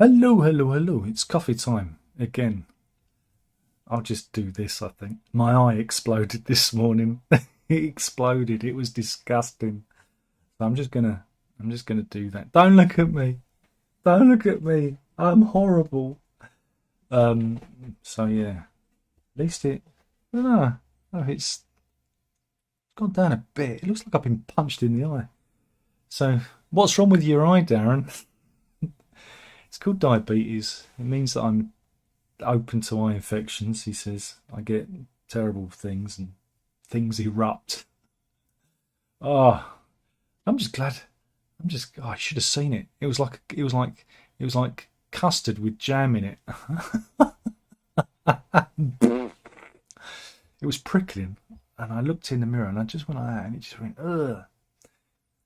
Hello, hello, hello. It's coffee time again. I'll just do this, I think. My eye exploded this morning. It exploded. It was disgusting. So I'm just gonna do that. Don't look at me. Don't look at me. I'm horrible. Um so yeah. At least I don't know. Oh, it's gone down a bit. It looks like I've been punched in the eye. So what's wrong with your eye, Darren? It's called diabetes. It means that I'm open to eye infections, he says. I get terrible things and things erupt. Oh, I'm just glad. I should have seen it. It was like custard with jam in it. It was prickling, and I looked in the mirror and I just went like that, and it just went ugh.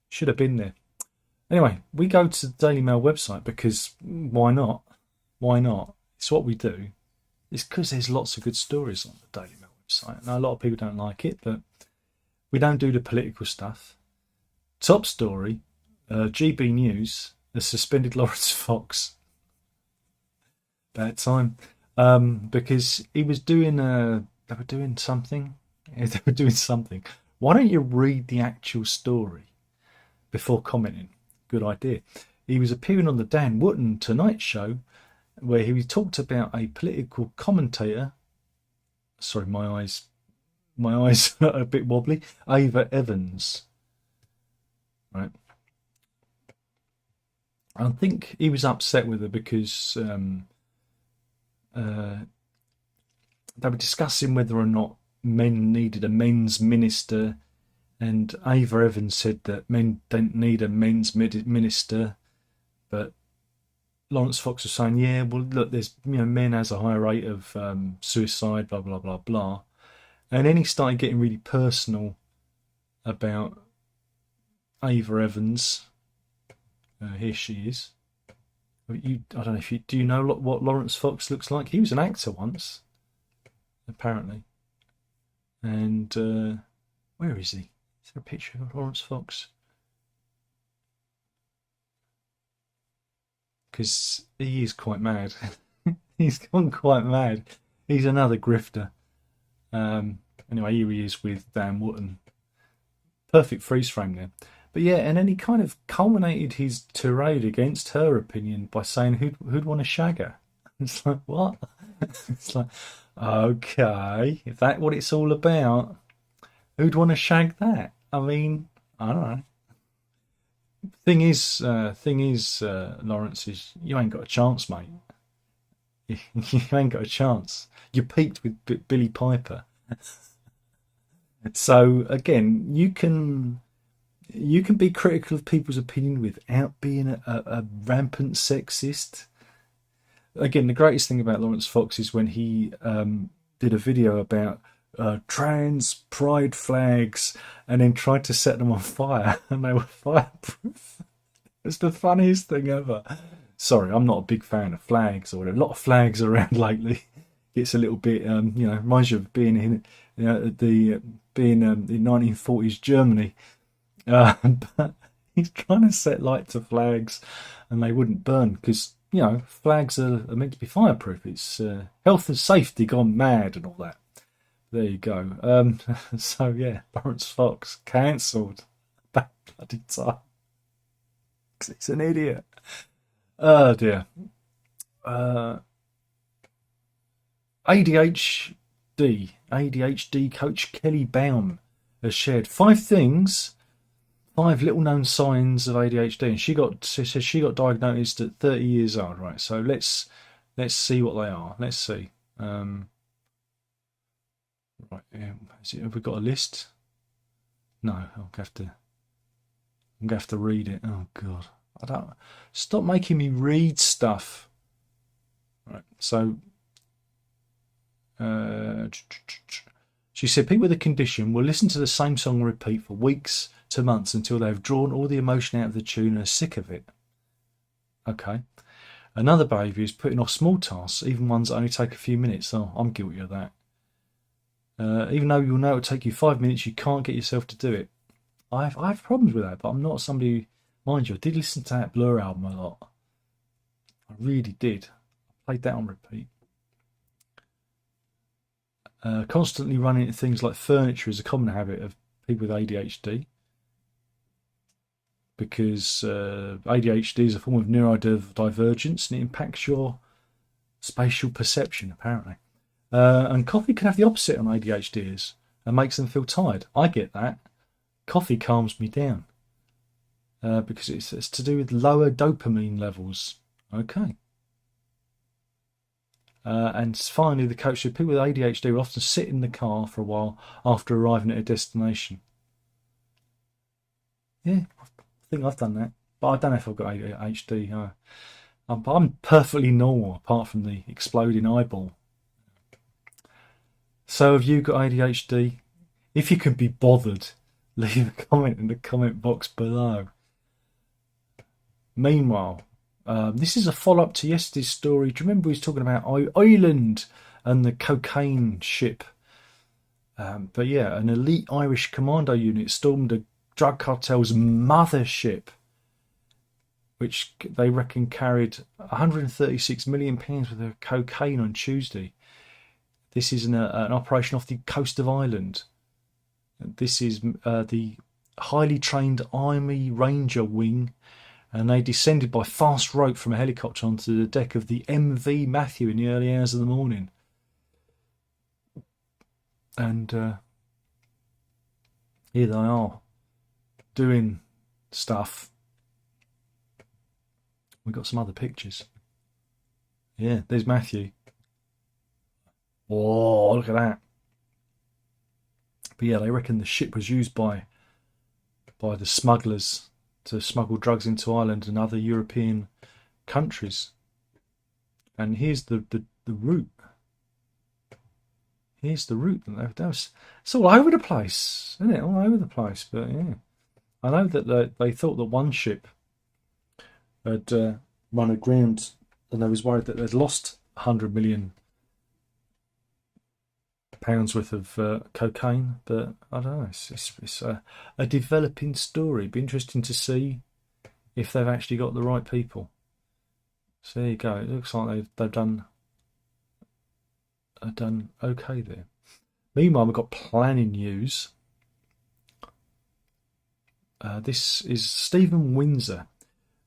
Should have been there. Anyway, we go to the Daily Mail website because why not? Why not? It's what we do. It's because there's lots of good stories on the Daily Mail website. Now, a lot of people don't like it, but we don't do the political stuff. Top story, GB News has suspended Lawrence Fox. Bad time. Because he was doing they were doing something. Yeah, they were doing something. Why don't you read the actual story before commenting? Good idea. He was appearing on the Dan Wootton Tonight Show, where he talked about a political commentator. Sorry, my eyes are a bit wobbly. Ava Evans, right? I think he was upset with her because they were discussing whether or not men needed a men's minister, and Ava Evans said that men don't need a men's minister, but Lawrence Fox was saying, yeah, well, look, there's men has a higher rate of suicide, blah blah blah blah, and then he started getting really personal about Ava Evans. Here she is. I don't know if you do. You know what Lawrence Fox looks like? He was an actor once, apparently. And where is he? Is there a picture of Lawrence Fox? Because he is quite mad. He's gone quite mad. He's another grifter. Anyway, here he is with Dan Wootton. Perfect freeze frame there. But yeah, and then he kind of culminated his tirade against her opinion by saying who'd want to shag her. It's like, what? It's like, okay, if that's what it's all about, who'd want to shag that? I mean, I don't know. Thing is, Lawrence, is you ain't got a chance, mate. You ain't got a chance. You peaked with Billy Piper. So again, you can be critical of people's opinion without being a rampant sexist. Again, the greatest thing about Lawrence Fox is when he did a video about trans pride flags and then tried to set them on fire, and they were fireproof. It's the funniest thing ever. Sorry, I'm not a big fan of flags or whatever. A lot of flags around lately. It's a little bit, reminds you of being in, being in 1940s Germany. But he's trying to set light to flags, and they wouldn't burn because flags are meant to be fireproof. It's health and safety gone mad and all that. There you go. So yeah, Lawrence Fox cancelled. Bad bloody time. 'Cause he's an idiot. Oh dear. ADHD coach Kelly Baum has shared 5 little known signs of ADHD, and she got diagnosed at 30 years old. Right, so let's see what they are. Let's see. Right, have we got a list? No, I'm gonna have to read it. Oh God, I don't. Stop making me read stuff. Right, so she said people with the condition will listen to the same song on repeat for weeks to months until they have drawn all the emotion out of the tune and are sick of it. Okay. Another behaviour is putting off small tasks, even ones that only take a few minutes. Oh, I'm guilty of that. Even though you'll know it'll take you 5 minutes, you can't get yourself to do it. I have problems with that, but I'm not somebody. Mind you, I did listen to that Blur album a lot. I really did. I played that on repeat. Constantly running into things like furniture is a common habit of people with ADHD, because ADHD is a form of neurodivergence and it impacts your spatial perception, apparently. And coffee can have the opposite on ADHDers and makes them feel tired. I get that. Coffee calms me down because it's to do with lower dopamine levels. Okay. And finally, the coach said people with ADHD will often sit in the car for a while after arriving at a destination. Yeah, I think I've done that. But I don't know if I've got ADHD. I'm perfectly normal apart from the exploding eyeball. So have you got ADHD? If you can be bothered, leave a comment in the comment box below. Meanwhile, this is a follow-up to yesterday's story. Do you remember we was talking about Ireland and the cocaine ship? But yeah, an elite Irish commando unit stormed a drug cartel's mothership, which they reckon carried £136 million worth of cocaine on Tuesday. This is an operation off the coast of Ireland. This is the highly trained Army Ranger Wing, and they descended by fast rope from a helicopter onto the deck of the MV Matthew in the early hours of the morning. And here they are doing stuff. We've got some other pictures. Yeah, there's Matthew. Oh, look at that. But yeah, they reckon the ship was used by the smugglers to smuggle drugs into Ireland and other European countries. And here's the route. Here's the route. It's all over the place, isn't it? All over the place. But yeah, I know that they thought that one ship had run aground, and they was worried that they'd lost £100 million worth of cocaine. But I don't know. It's a developing story. It'd be interesting to see if they've actually got the right people. So there you go. It looks like they've done okay there. Meanwhile, we've got planning news. This is Stephen Windsor.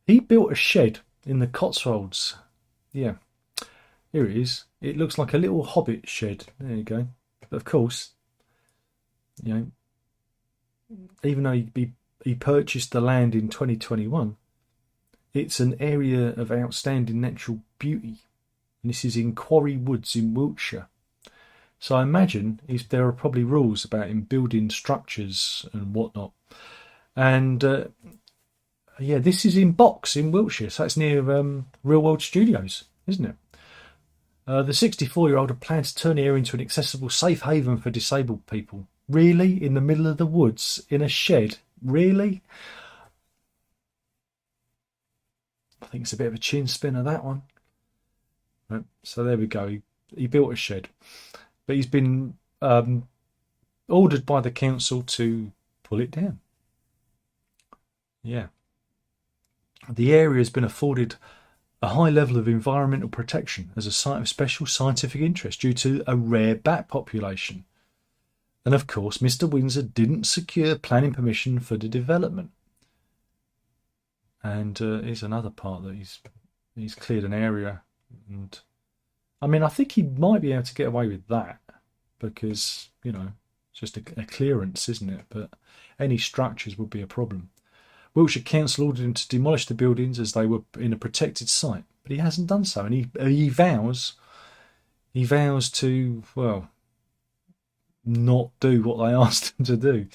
He built a shed in the Cotswolds. Yeah, here it is. It looks like a little Hobbit shed. There you go. But of course, you know, even though he purchased the land in 2021, it's an area of outstanding natural beauty. And this is in Quarry Woods in Wiltshire. So I imagine there are probably rules about him building structures and whatnot. And yeah, this is in Box in Wiltshire. So that's near Real World Studios, isn't it? The 64-year-old had planned to turn the area into an accessible safe haven for disabled people. Really? In the middle of the woods? In a shed? Really? I think it's a bit of a chin spinner, that one. Right, so there we go. He built a shed. But he's been ordered by the council to pull it down. Yeah. The area has been afforded a high level of environmental protection as a site of special scientific interest due to a rare bat population. And of course, Mr. Windsor didn't secure planning permission for the development. And here's another part that he's cleared an area. And I mean, I think he might be able to get away with that because, you know, it's just a clearance, isn't it? But any structures would be a problem. Wiltshire Council ordered him to demolish the buildings as they were in a protected site, but he hasn't done so, and he vows to, well, not do what they asked him to do.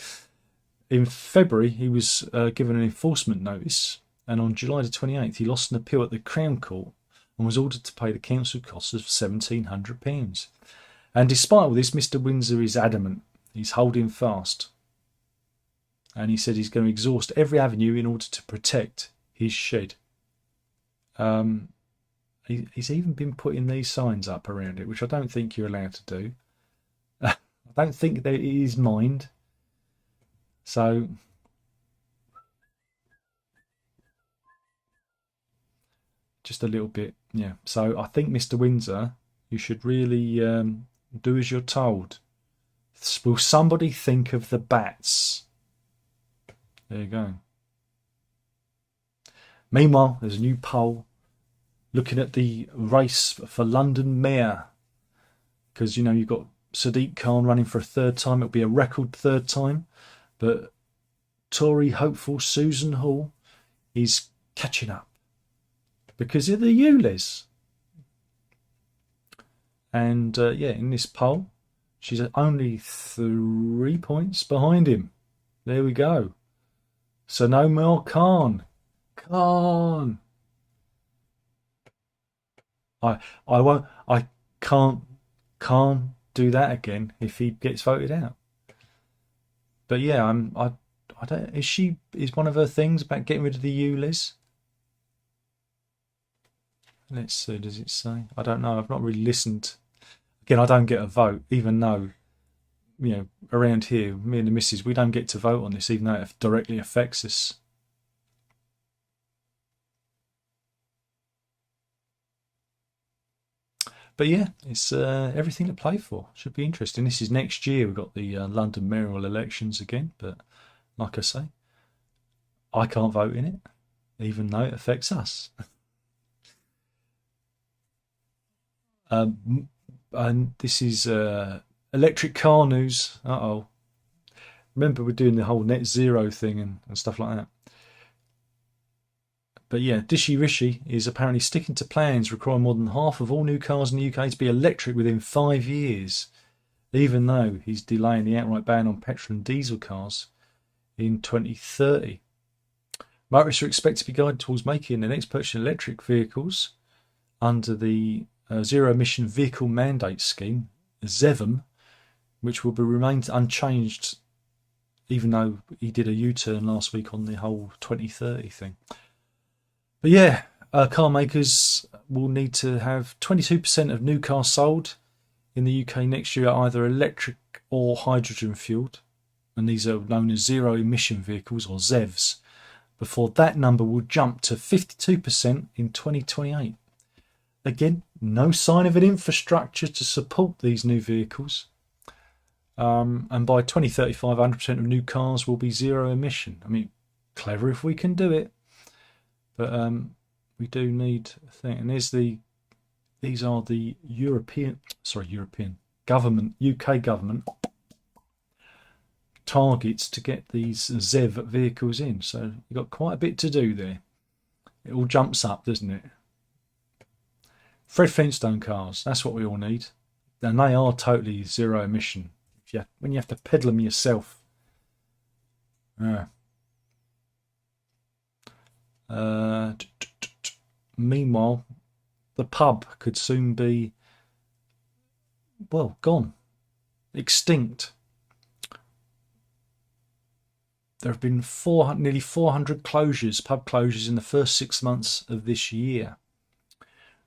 In February, he was given an enforcement notice, and on July the 28th, he lost an appeal at the Crown Court and was ordered to pay the council costs of £1,700. And despite all this, Mr. Windsor is adamant. He's holding fast. And he said he's going to exhaust every avenue in order to protect his shed. He's even been putting these signs up around it, which I don't think you're allowed to do. I don't think that it is mined. So just a little bit. Yeah. So I think, Mr. Windsor, you should really do as you're told. Will somebody think of the bats? There you go. Meanwhile, there's a new poll looking at the race for London Mayor. Because, you know, you've got Sadiq Khan running for a third time. It'll be a record third time. But Tory hopeful Susan Hall is catching up because of the ULEZ. And, yeah, in this poll, she's only 3 points behind him. There we go. So no more Khan. Khan. I won't. I can't do that again if he gets voted out. But yeah, I don't. Is one of her things about getting rid of the ULEZ? Let's see. Does it say? I don't know. I've not really listened. Again, I don't get a vote, even though, you know, around here, me and the missus, we don't get to vote on this, even though it directly affects us. But yeah, it's everything to play for. Should be interesting. This is next year. We've got the London mayoral elections again. But like I say, I can't vote in it, even though it affects us. And this is electric car news. Uh-oh. Remember, we're doing the whole net zero thing and stuff like that. But yeah, Dishi Rishi is apparently sticking to plans requiring more than half of all new cars in the UK to be electric within 5 years, even though he's delaying the outright ban on petrol and diesel cars in 2030. Motorists are expected to be guided towards making their next purchase of electric vehicles under the Zero Emission Vehicle Mandate Scheme, ZEVM, which will be remained unchanged, even though he did a U-turn last week on the whole 2030 thing. But yeah, car makers will need to have 22% of new cars sold in the UK next year are either electric or hydrogen fueled, and these are known as zero emission vehicles or ZEVs, before that number will jump to 52% in 2028. Again, no sign of an infrastructure to support these new vehicles. And by 2035, 100% of new cars will be zero emission. I mean, clever if we can do it. But we do need a thing. And these are the European government, UK government targets to get these ZEV vehicles in. So you've got quite a bit to do there. It all jumps up, doesn't it? Fred Flintstone cars, that's what we all need. And they are totally zero emission. When you have to pedal them yourself. Meanwhile, the pub could soon be, well, gone. Extinct. There have been nearly 400 closures, pub closures, in the first 6 months of this year.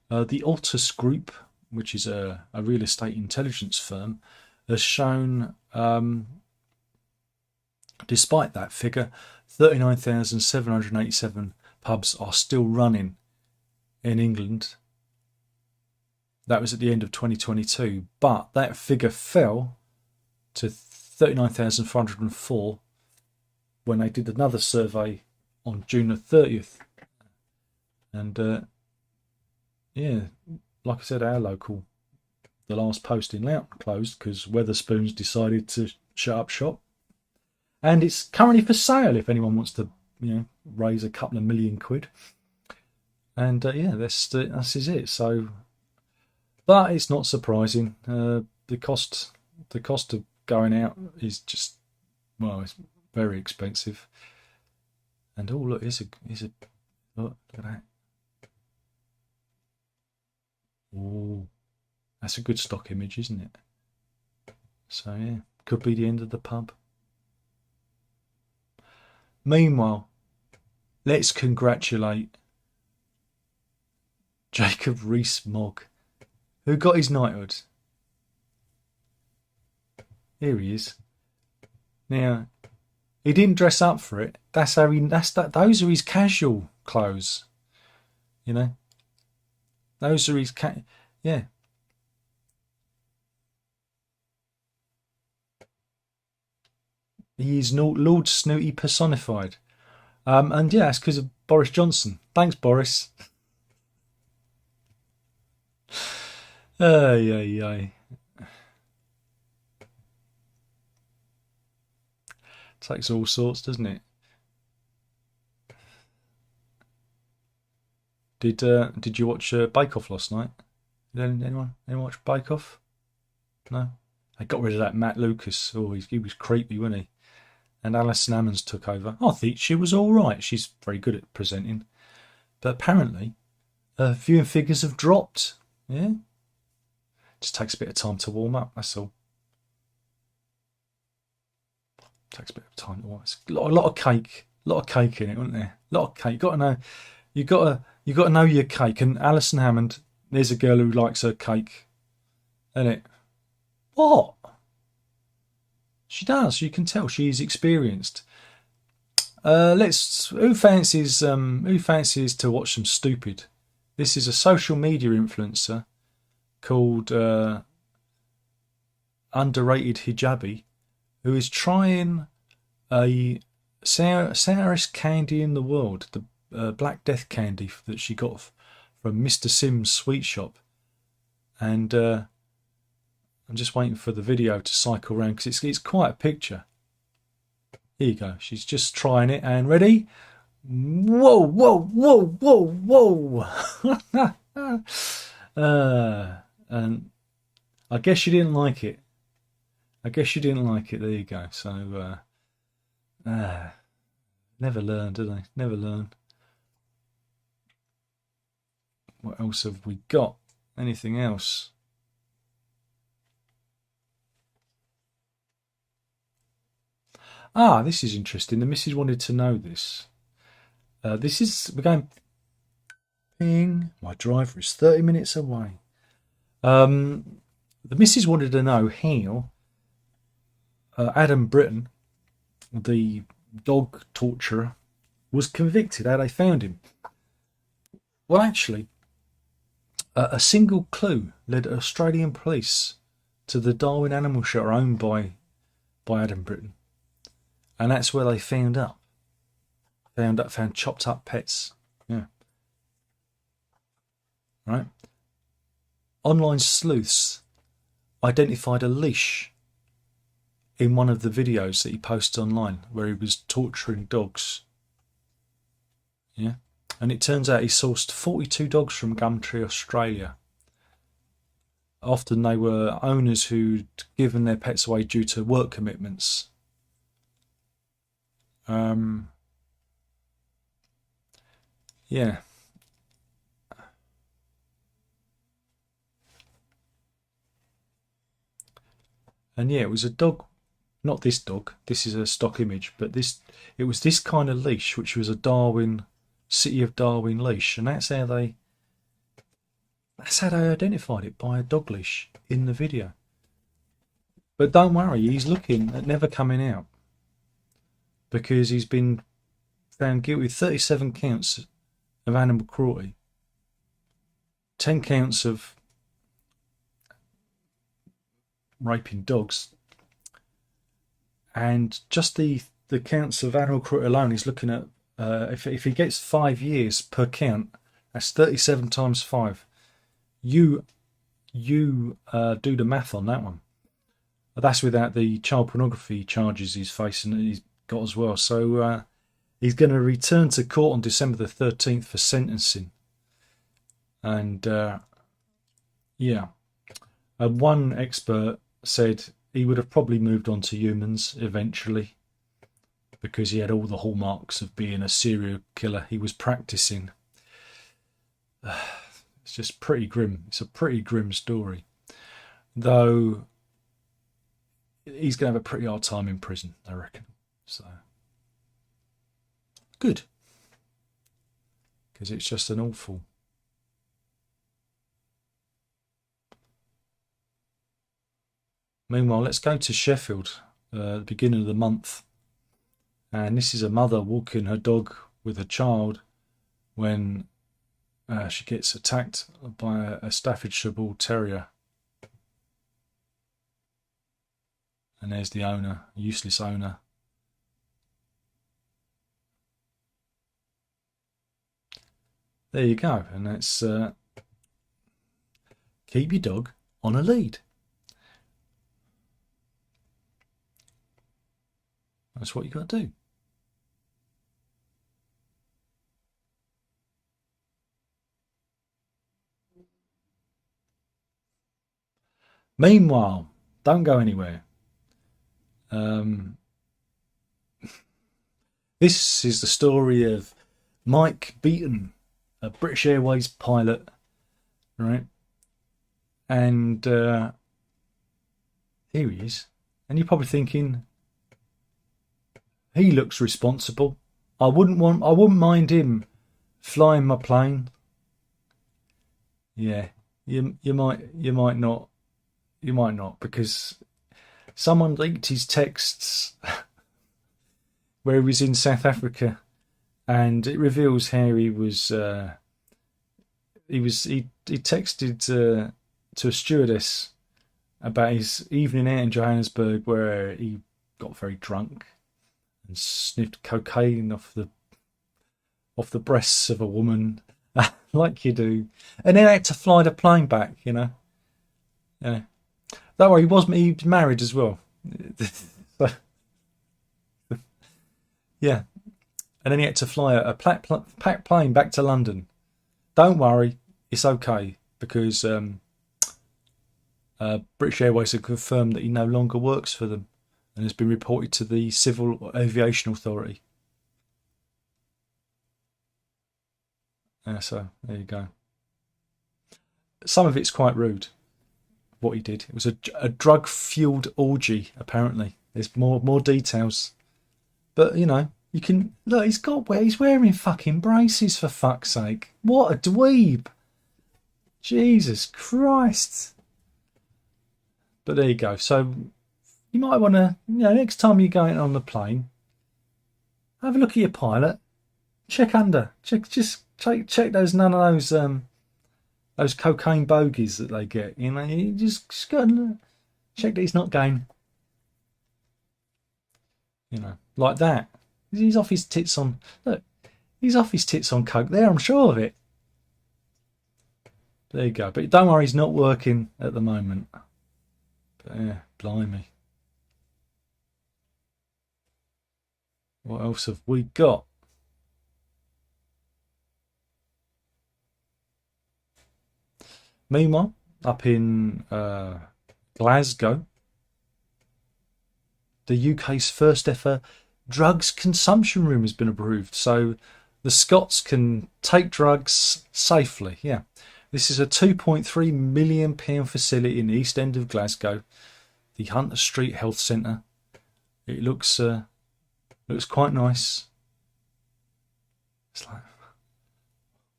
The Altus Group, which is a real estate intelligence firm, has shown, despite that figure, 39,787 pubs are still running in England. That was at the end of 2022, but that figure fell to 39,404 when they did another survey on June the 30th. And yeah, like I said, our local, the last post in Loughton closed because Weatherspoons decided to shut up shop. And it's currently for sale if anyone wants to, raise a couple of £1,000,000. And yeah, this is it. So, but it's not surprising. The cost of going out is just, well, it's very expensive. And oh look, look at that. Oh, that's a good stock image, isn't it? So yeah, could be the end of the pub. Meanwhile, let's congratulate Jacob Rees-Mogg, who got his knighthood. Here he is. Now, he didn't dress up for it. Those are his casual clothes. Those are his yeah. He is Lord Snooty personified. And yeah, it's because of Boris Johnson. Thanks, Boris. Ay. Takes all sorts, doesn't it? Did you watch Bake Off last night? Did anyone watch Bake Off? No. I got rid of that Matt Lucas. Oh, he was creepy, wasn't he? And Alison Ammons took over. I think she was all right. She's very good at presenting, but apparently, viewing figures have dropped. Yeah, just takes a bit of time to warm up. That's all. Takes a bit of time to warm up. It's a lot of cake, in it, wasn't there? A lot of cake. You got to know your cake. And Alison Hammond, there's a girl who likes her cake, isn't it? What? She does. You can tell she's experienced. Who fancies to watch some stupid? This is a social media influencer called Underrated Hijabi, who is trying a sourest candy in the world, the Black Death candy that she got from Mr. Sim's sweet shop, and I'm just waiting for the video to cycle around because it's quite a picture. Here you go. She's just trying it and ready. Whoa. And I guess you didn't like it. There you go. So, never learn, do they? Never learn. What else have we got? Anything else? This is interesting. The missus wanted to know this. We're going, ping, my driver is 30 minutes away. The missus wanted to know how Adam Britton, the dog torturer, was convicted, how they found him. Well, actually, a single clue led Australian police to the Darwin animal shelter owned by Adam Britton. And that's where they found chopped up pets. Yeah. Right. Online sleuths identified a leash in one of the videos that he posted online where he was torturing dogs. Yeah. And it turns out he sourced 42 dogs from Gumtree, Australia. Often they were owners who'd given their pets away due to work commitments. Yeah. And yeah, it was a dog, not this dog, this is a stock image, but it was this kind of leash, which was a City of Darwin leash, and that's how they identified it, by a dog leash in the video. But don't worry, he's looking at never coming out, because he's been found guilty of 37 counts of animal cruelty, 10 counts of raping dogs, and just the counts of animal cruelty alone, he's looking at, if he gets 5 years per count, that's 37 times 5. You do the math on that one. But that's without the child pornography charges he's facing that he's got as well. So he's going to return to court on December the 13th for sentencing. And yeah, one expert said he would have probably moved on to humans eventually, because he had all the hallmarks of being a serial killer he was practicing. It's just pretty grim. It's a pretty grim story. Though he's going to have a pretty hard time in prison, I reckon. So, good. Because it's just an awful... Meanwhile, let's go to Sheffield at the beginning of the month. And this is a mother walking her dog with a child when She gets attacked by a Staffordshire Bull Terrier. And there's the owner, useless owner. There you go. And that's keep your dog on a lead. That's what you got to do. Meanwhile, don't go anywhere. This is the story of Mike Beaton, a British Airways pilot, right? And here he is. And you're probably thinking, he looks responsible. I wouldn't mind him flying my plane. Yeah, you might not, because someone leaked his texts where he was in South Africa, and it reveals how he texted to a stewardess about his evening out in Johannesburg, where he got very drunk and sniffed cocaine off the breasts of a woman, like you do, and then had to fly the plane back. Yeah. That way, he was married as well. So, yeah. And then he had to fly a packed plane back to London. Don't worry, it's okay, because British Airways have confirmed that he no longer works for them and has been reported to the Civil Aviation Authority. So, there you go. Some of it's quite rude, what he did. It was a drug-fueled orgy, apparently. There's more details. But, you can... Look, he's wearing fucking braces, for fuck's sake. What a dweeb. Jesus Christ. But there you go. So, you might want to... next time you're going on the plane, have a look at your pilot. Check under. Check there's none of those cocaine bogies that they get. You just got to check that he's not going, like that. He's off his tits on. Look, he's off his tits on coke there. I'm sure of it. There you go. But don't worry, he's not working at the moment. But yeah, blimey. What else have we got? Meanwhile, up in Glasgow, the UK's first ever drugs consumption room has been approved. So the Scots can take drugs safely. Yeah. This is a £2.3 million facility in the East End of Glasgow, the Hunter Street Health Centre. It looks quite nice. It's like,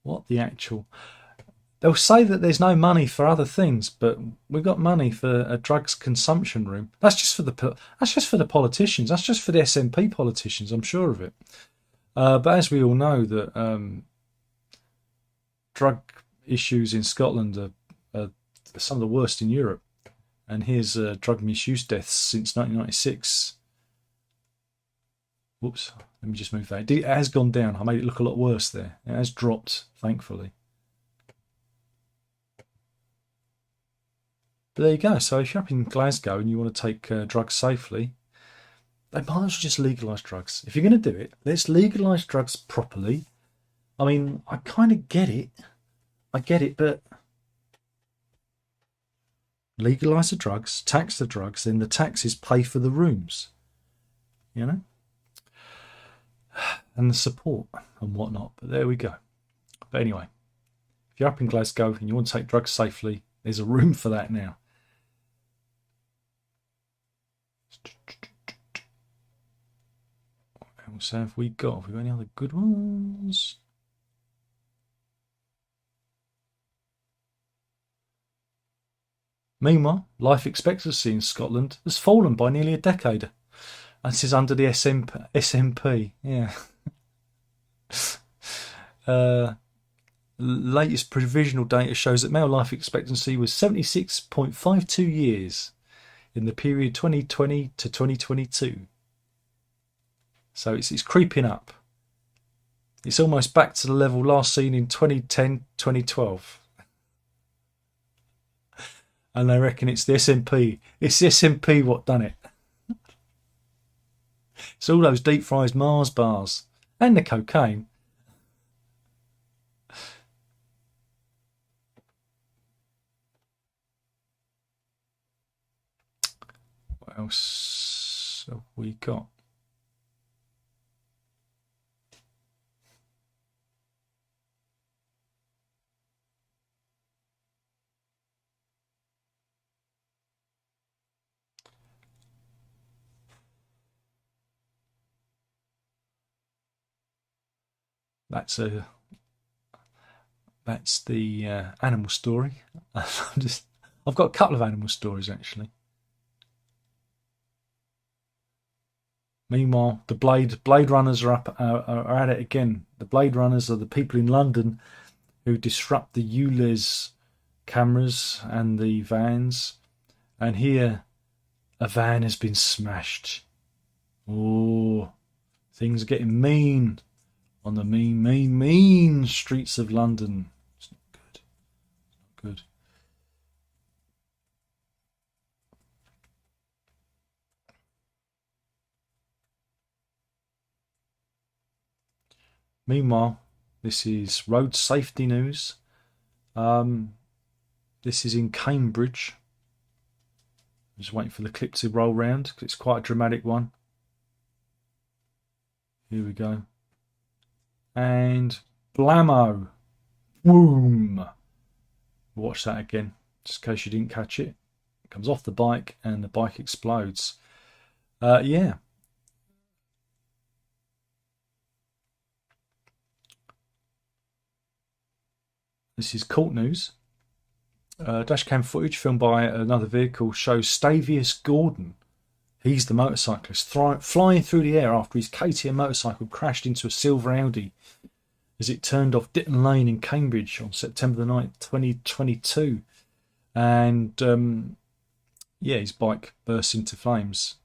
what the actual... They'll say that there's no money for other things, but we've got money for a drugs consumption room. That's just for the politicians. That's just for the SNP politicians. I'm sure of it. But as we all know, that drug issues in Scotland are some of the worst in Europe. And here's drug misuse deaths since 1996. Whoops, let me just move that. It has gone down. I made it look a lot worse there. It has dropped, thankfully. But there you go. So if you're up in Glasgow and you want to take drugs safely, they might as well just legalise drugs. If you're going to do it, let's legalise drugs properly. I mean, I kind of get it. But legalise the drugs, tax the drugs, then the taxes pay for the rooms. And the support and whatnot. But there we go. But anyway, if you're up in Glasgow and you want to take drugs safely, there's a room for that now. What else have we got? Have we got any other good ones? Meanwhile, life expectancy in Scotland has fallen by nearly a decade. This is under the SNP. Yeah. latest provisional data shows that male life expectancy was 76.52 years in the period 2020 to 2022. So it's creeping up. It's almost back to the level last seen in 2010, 2012. And they reckon it's the SMP. It's the SMP what done it. It's all those deep fried Mars bars and the cocaine. What else have we got? That's the animal story. I've got a couple of animal stories actually. Meanwhile, the Blade Runners are at it again. The Blade Runners are the people in London who disrupt the ULEZ cameras and the vans. And here, a van has been smashed. Oh, things are getting mean on the mean streets of London. It's not good. It's not good. Meanwhile, this is road safety news. This is in Cambridge. I'm just waiting for the clip to roll round because it's quite a dramatic one. Here we go. And blammo. Boom. Watch that again, just in case you didn't catch it. It comes off the bike and the bike explodes. Yeah. This is Colt news. Dashcam footage filmed by another vehicle shows Stavius Gordon. He's the motorcyclist flying through the air after his KTM motorcycle crashed into a silver Audi as it turned off Ditton Lane in Cambridge on September the 9th, 2022. And yeah, his bike burst into flames.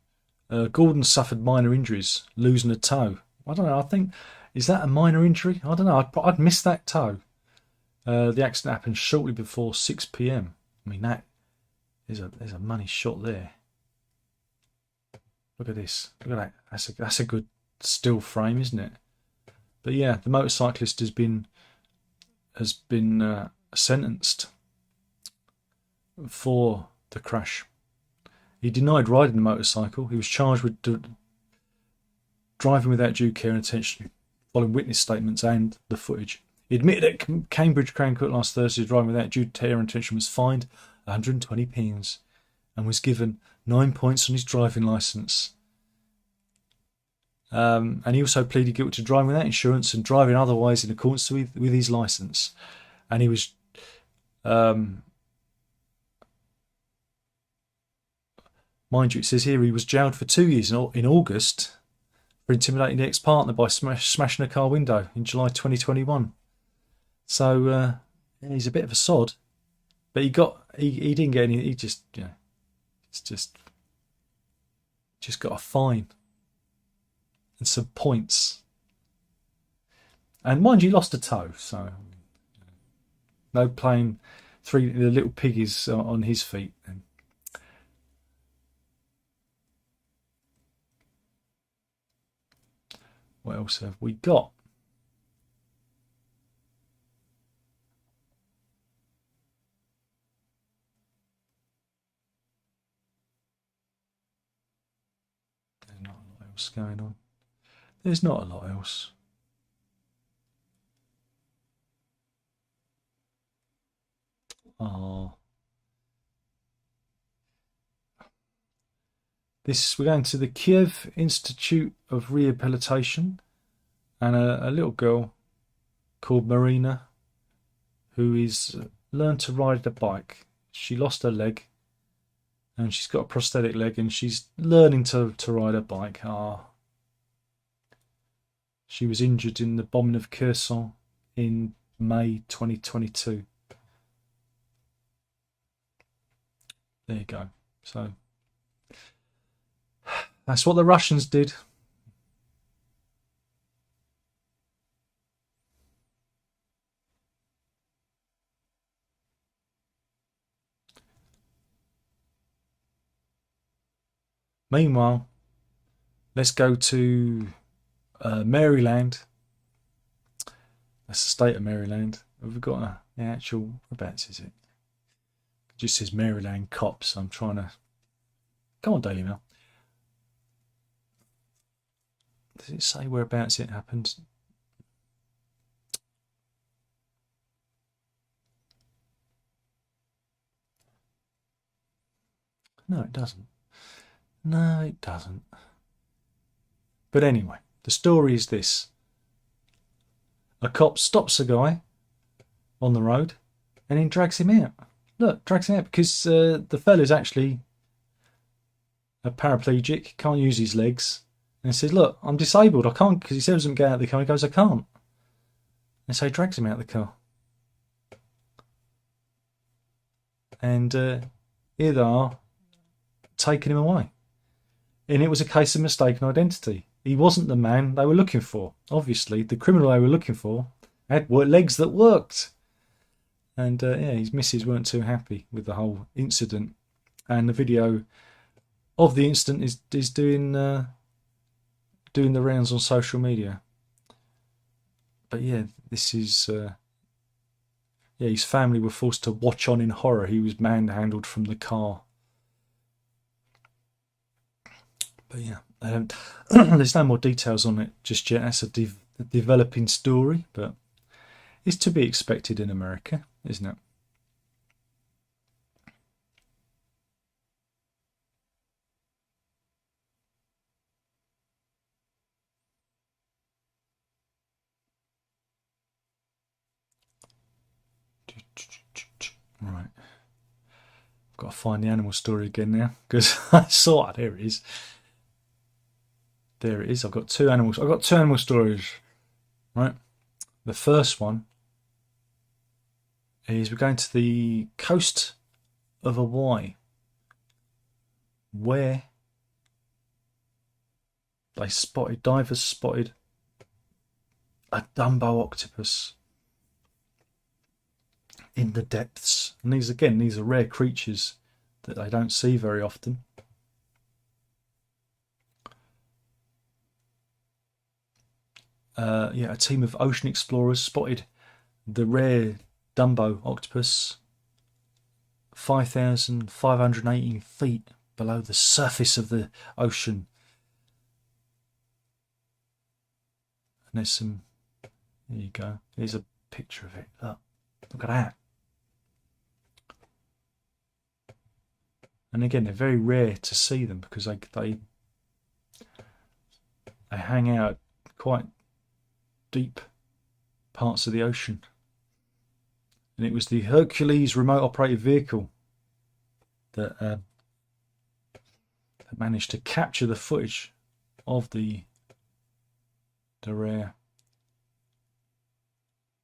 Gordon suffered minor injuries, losing a toe. I don't know, I think, is that a minor injury? I don't know, I'd missed that toe. The accident happened shortly before 6 p.m. I mean, there's a money shot there. Look at this. Look at that. That's a good still frame, isn't it? But yeah, the motorcyclist has been sentenced for the crash. He denied riding the motorcycle. He was charged with driving without due care and attention, following witness statements and the footage. He admitted at Cambridge Crown Court last Thursday driving without due care and attention was fined £120 and was given 9 points on his driving licence. And he also pleaded guilty to driving without insurance and driving otherwise in accordance with his licence. And he was mind you, it says here he was jailed for 2 years in August for intimidating the ex-partner by smashing a car window in July 2021. So he's a bit of a sod, but he didn't get any. He just, you know, it's just got a fine and some points. And mind you, lost a toe, so no playing the little piggies on his feet. And what else have we got? There's not a lot else going on. There's not a lot else. Oh. We're going to the Kiev Institute of Rehabilitation, and a little girl called Marina, who is learned to ride a bike. She lost her leg, and she's got a prosthetic leg, and she's learning to ride a bike. She was injured in the bombing of Kherson in May 2022. There you go. So that's what the Russians did. Meanwhile, let's go to Maryland. That's the state of Maryland. Have we got the actual, whereabouts is it? It just says Maryland cops. I'm trying to, come on, Daily Mail. Does it say whereabouts it happened? No, it doesn't. No, it doesn't. But anyway, the story is this. A cop stops a guy on the road and then drags him out. Look, drags him out because the fella's actually a paraplegic, can't use his legs. And he says, look, I'm disabled, I can't, because he says him get out of the car. He goes, I can't. And so he drags him out of the car. And here they are, taking him away. And it was a case of mistaken identity. He wasn't the man they were looking for. Obviously, the criminal they were looking for had legs that worked. And yeah, his missus weren't too happy with the whole incident. And the video of the incident is doing the rounds on social media. But yeah, this is yeah, his family were forced to watch on in horror. He was manhandled from the car. But yeah, there's no more details on it just yet. That's a developing story, but it's to be expected in America, isn't it? Right. I've got to find the animal story again now, because I saw it. There it is. There it is. I've got two animals. I've got two animal stories. Right. The first one is we're going to the coast of Hawaii, where divers spotted a Dumbo octopus in the depths. And these are rare creatures that they don't see very often. Yeah, a team of ocean explorers spotted the rare Dumbo octopus 5,518 feet below the surface of the ocean. And there's some, there you go, here's a picture of it. Look at that. And again, they're very rare to see them because they hang out quite deep parts of the ocean. And it was the Hercules remote operated vehicle that managed to capture the footage of the rare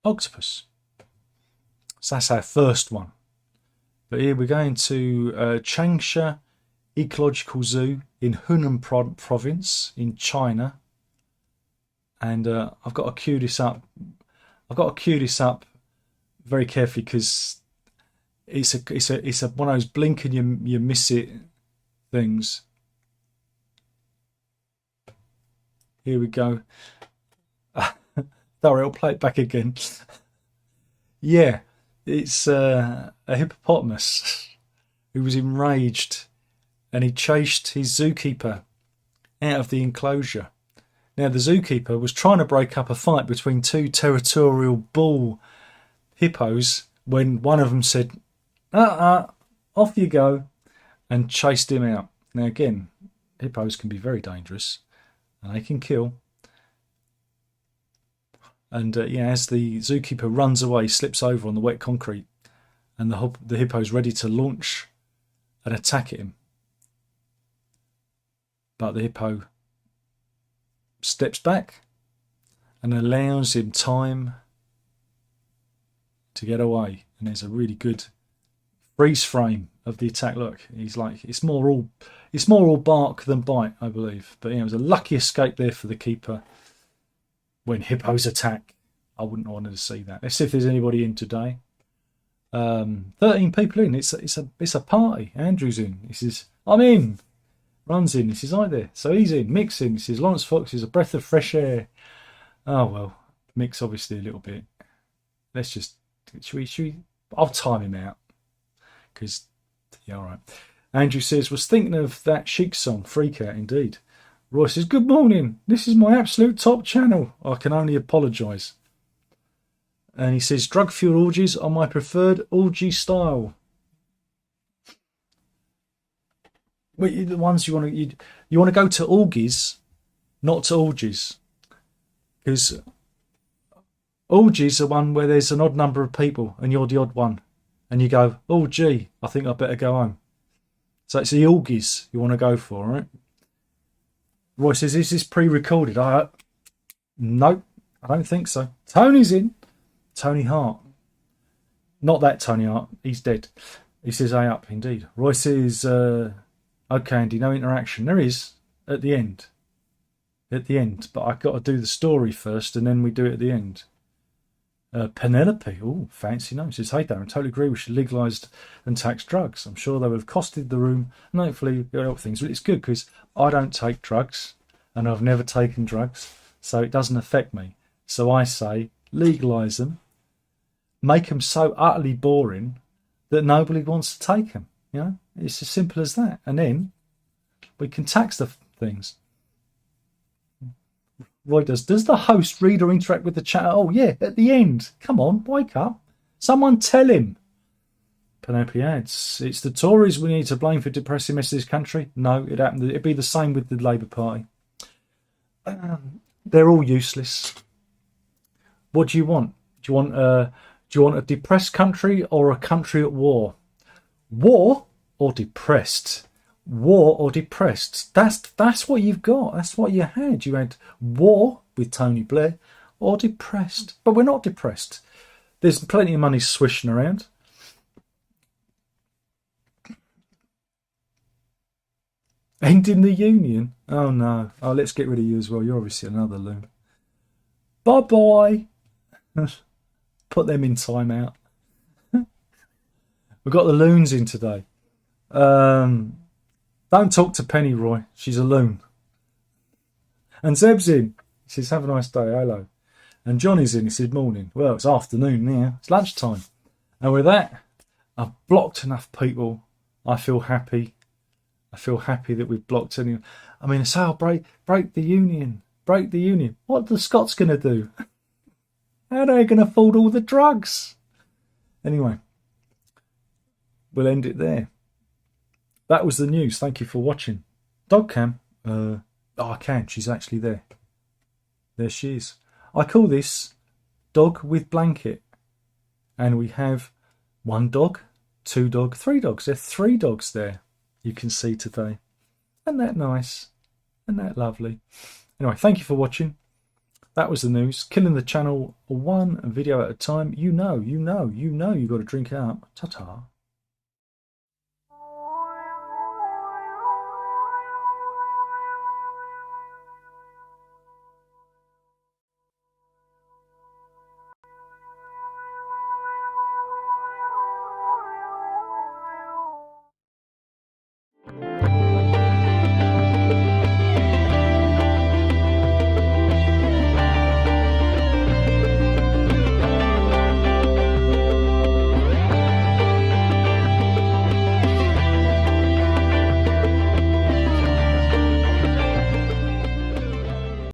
octopus. So that's our first one. But here we're going to Changsha Ecological Zoo in Hunan province in China. And I've got to cue this up. Very carefully because it's a one of those blink and you miss it things. Here we go. Sorry, I'll play it back again. Yeah, it's a hippopotamus who was enraged and he chased his zookeeper out of the enclosure. Now, the zookeeper was trying to break up a fight between two territorial bull hippos when one of them said, off you go, and chased him out. Now, again, hippos can be very dangerous and they can kill. And yeah, as the zookeeper runs away, he slips over on the wet concrete, and the hippo's ready to launch an attack at him. But the hippo steps back and allows him time to get away. And there's a really good freeze frame of the attack. Look, he's like, it's more all bark than bite, I believe. But yeah, it was a lucky escape there for the keeper when hippos attack. I wouldn't want to see that. Let's see if there's anybody in today. 13 people in. It's a party. Andrew's in. He says, I'm in. Runs in. He says, hi there. So he's in. Mick's in. He says, Lozza Fox is a breath of fresh air. Oh well, Mick's obviously a little bit. Let's just should we I'll time him out. Because yeah, alright. Andrew says, was thinking of that Chic song, Freak Out, indeed. Roy says, good morning. This is my absolute top channel. I can only apologise. And he says, drug-fueled orgies are my preferred orgy style. Well, the ones you want to go to orgies, not to orgies. Because orgies are one where there's an odd number of people and you're the odd one. And you go, oh gee, I think I better go home. So it's the orgies you want to go for, right? Roy says, is this pre-recorded? Nope, I don't think so. Tony's in. Tony Hart. Not that Tony Hart. He's dead. He says, hey up, indeed. Roy says, okay, Andy, no interaction. There is at the end. At the end. But I've got to do the story first and then we do it at the end. Penelope. Oh, fancy name. Says, hey Darren, totally agree we should legalise and tax drugs. I'm sure they would have costed the room and hopefully it'll help things. But it's good because I don't take drugs and I've never taken drugs. So it doesn't affect me. So I say, legalise them. Make them so utterly boring that nobody wants to take them. You know, it's as simple as that. And then we can tax the things. Roy does the host read or interact with the chat? Oh yeah, at the end. Come on, wake up. Someone tell him. Penelope adds, it's the Tories we need to blame for depressing mess of this country. No, it'd be the same with the Labour Party. They're all useless. What do you want? Do you want a depressed country or a country at war? War or depressed? War or depressed? That's what you've got. That's what you had. You had war with Tony Blair or depressed. But we're not depressed. There's plenty of money swishing around. Ending the union? Oh no. Oh, let's get rid of you as well. You're obviously another loon. Bye-bye. Put them in timeout. We've got the loons in today. Don't talk to Penny, Roy. She's a loon. And Zeb's in. He says, have a nice day. Hello. And Johnny's in. He says, morning. Well, it's afternoon now. It's lunchtime. And with that, I've blocked enough people. I feel happy. I feel happy that we've blocked anyone. I mean, it's how break the union. Break the union. What are the Scots going to do? How are they going to afford all the drugs? Anyway, we'll end it there. That was the news. Thank you for watching. Dog cam. Oh, I can. She's actually there. There she is. I call this dog with blanket. And we have 1 dog, 2 dog, 3 dogs. There are 3 dogs there you can see today. Isn't that nice? Isn't that lovely? Anyway, thank you for watching. That was the news. Killing the channel 1 video at a time. You know, you got to drink it up. Ta-ta.